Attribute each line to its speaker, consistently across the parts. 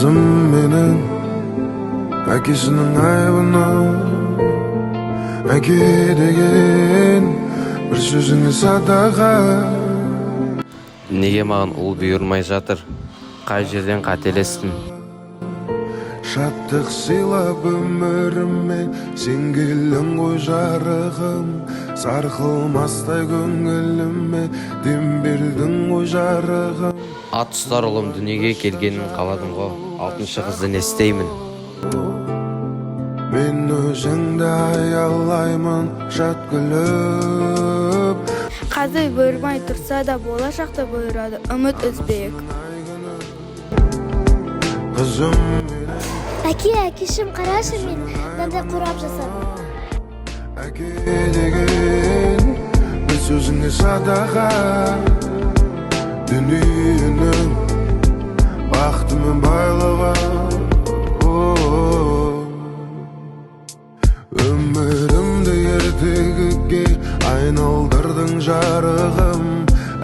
Speaker 1: Kızım menin akesinin ayıbına ake деген bir sözüңe sadaqa.
Speaker 2: Неге маған ұл бұйырмай жатыр? Қай жерден қателестім?
Speaker 1: Шаттық сыйлап өміріме сен келдің ғой жарығым, сарқылмастай көңіліме дем бердің ғой жарығым.
Speaker 2: Ат ұстар ұлым дүниеге келгенін қаладым ғой, алтыншы қызды не істеймін?
Speaker 1: Мен өзіңді аялаймын жат күліп.
Speaker 3: Қазір бұйырмай тұрса да болашақта бұйырады, үміт үзбек.
Speaker 1: Қызым
Speaker 4: Әкешім қарашы, мен мынандай қорап жасадым.
Speaker 1: әке деген бір сөзіңе садаға, дүниенің бақыты мен байлығы. Өмірімді ертегіге айналдырдың жарығым,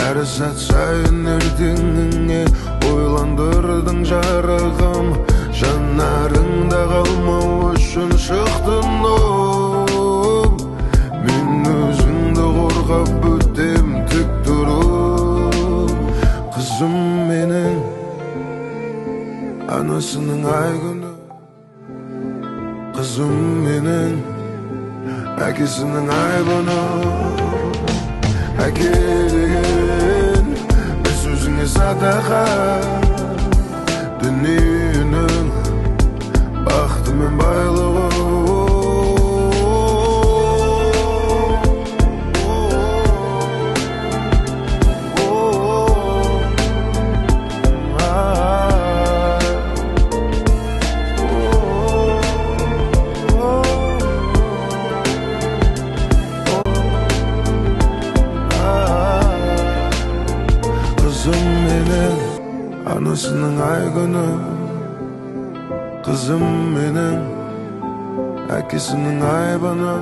Speaker 1: әр сәт сайын ертеңіңе ойландырдың жарығым. Жанарыңда қалмау үшін шықтың оң, мен өзіңді қорғап өтем тік тұрып. Қызым менің анасының ай күні, қызым менің әкесінің айбыны. Әке деген бір сөзіңе садаға, дүниенің бақыты мен байлығы. Қызым менің анасының ай күні, қызым менің әкесінің айбыны.